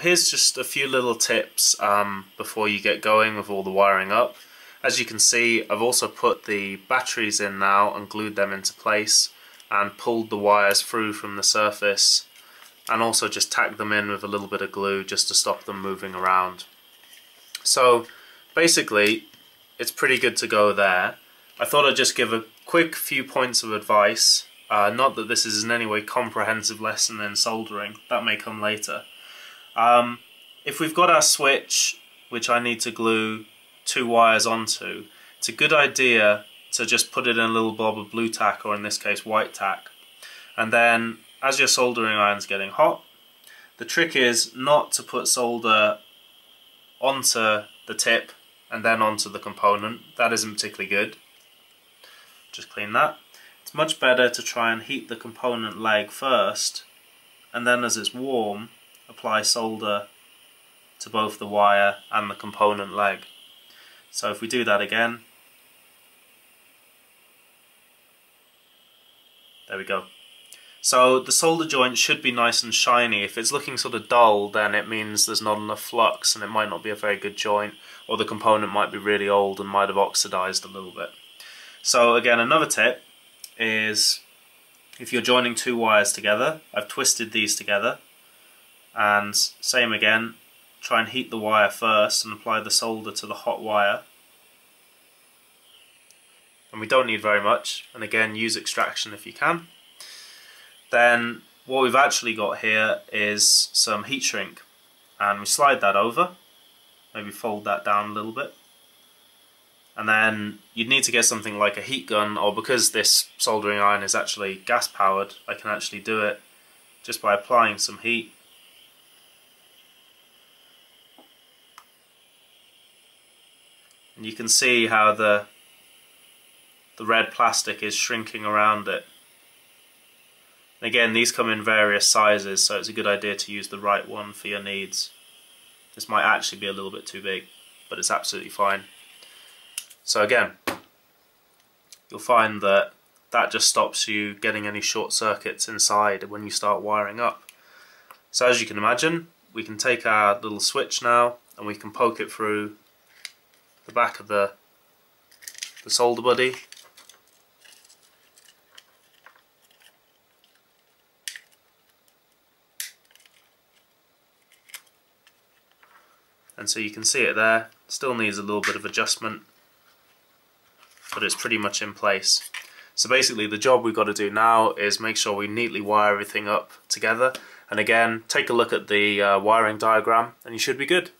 here's just a few little tips before you get going with all the wiring up. As you can see, I've also put the batteries in now and glued them into place and pulled the wires through from the surface, and also just tacked them in with a little bit of glue just to stop them moving around. So basically it's pretty good to go there. I thought I'd just give a quick few points of advice. Not that this is in any way comprehensive lesson in soldering, that may come later. If we've got our switch, which I need to glue 2 wires onto, it's a good idea to just put it in a little blob of blue tack, or in this case white tack. And then as your soldering iron's getting hot, the trick is not to put solder onto the tip and then onto the component. That isn't particularly good. Just clean that. It's much better to try and heat the component leg first, and then as it's warm, apply solder to both the wire and the component leg. So if we do that again, there we go. So the solder joint should be nice and shiny. If it's looking sort of dull, then it means there's not enough flux and it might not be a very good joint, or the component might be really old and might have oxidized a little bit. So again, another tip is if you're joining 2 wires together, I've twisted these together, and same again, try and heat the wire first and apply the solder to the hot wire. And we don't need very much, and again, use extraction if you can. Then what we've actually got here is some heat shrink, and we slide that over, maybe fold that down a little bit, and then you'd need to get something like a heat gun, or because this soldering iron is actually gas powered, I can actually do it just by applying some heat. And you can see how the red plastic is shrinking around it. And again, these come in various sizes, so it's a good idea to use the right one for your needs. This might actually be a little bit too big, but it's absolutely fine. So again, you'll find that that just stops you getting any short circuits inside when you start wiring up. So as you can imagine, we can take our little switch now and we can poke it through the back of the solder buddy. And so you can see it there, still needs a little bit of adjustment, but it's pretty much in place. So basically the job we've got to do now is make sure we neatly wire everything up together, and again, take a look at the wiring diagram and you should be good.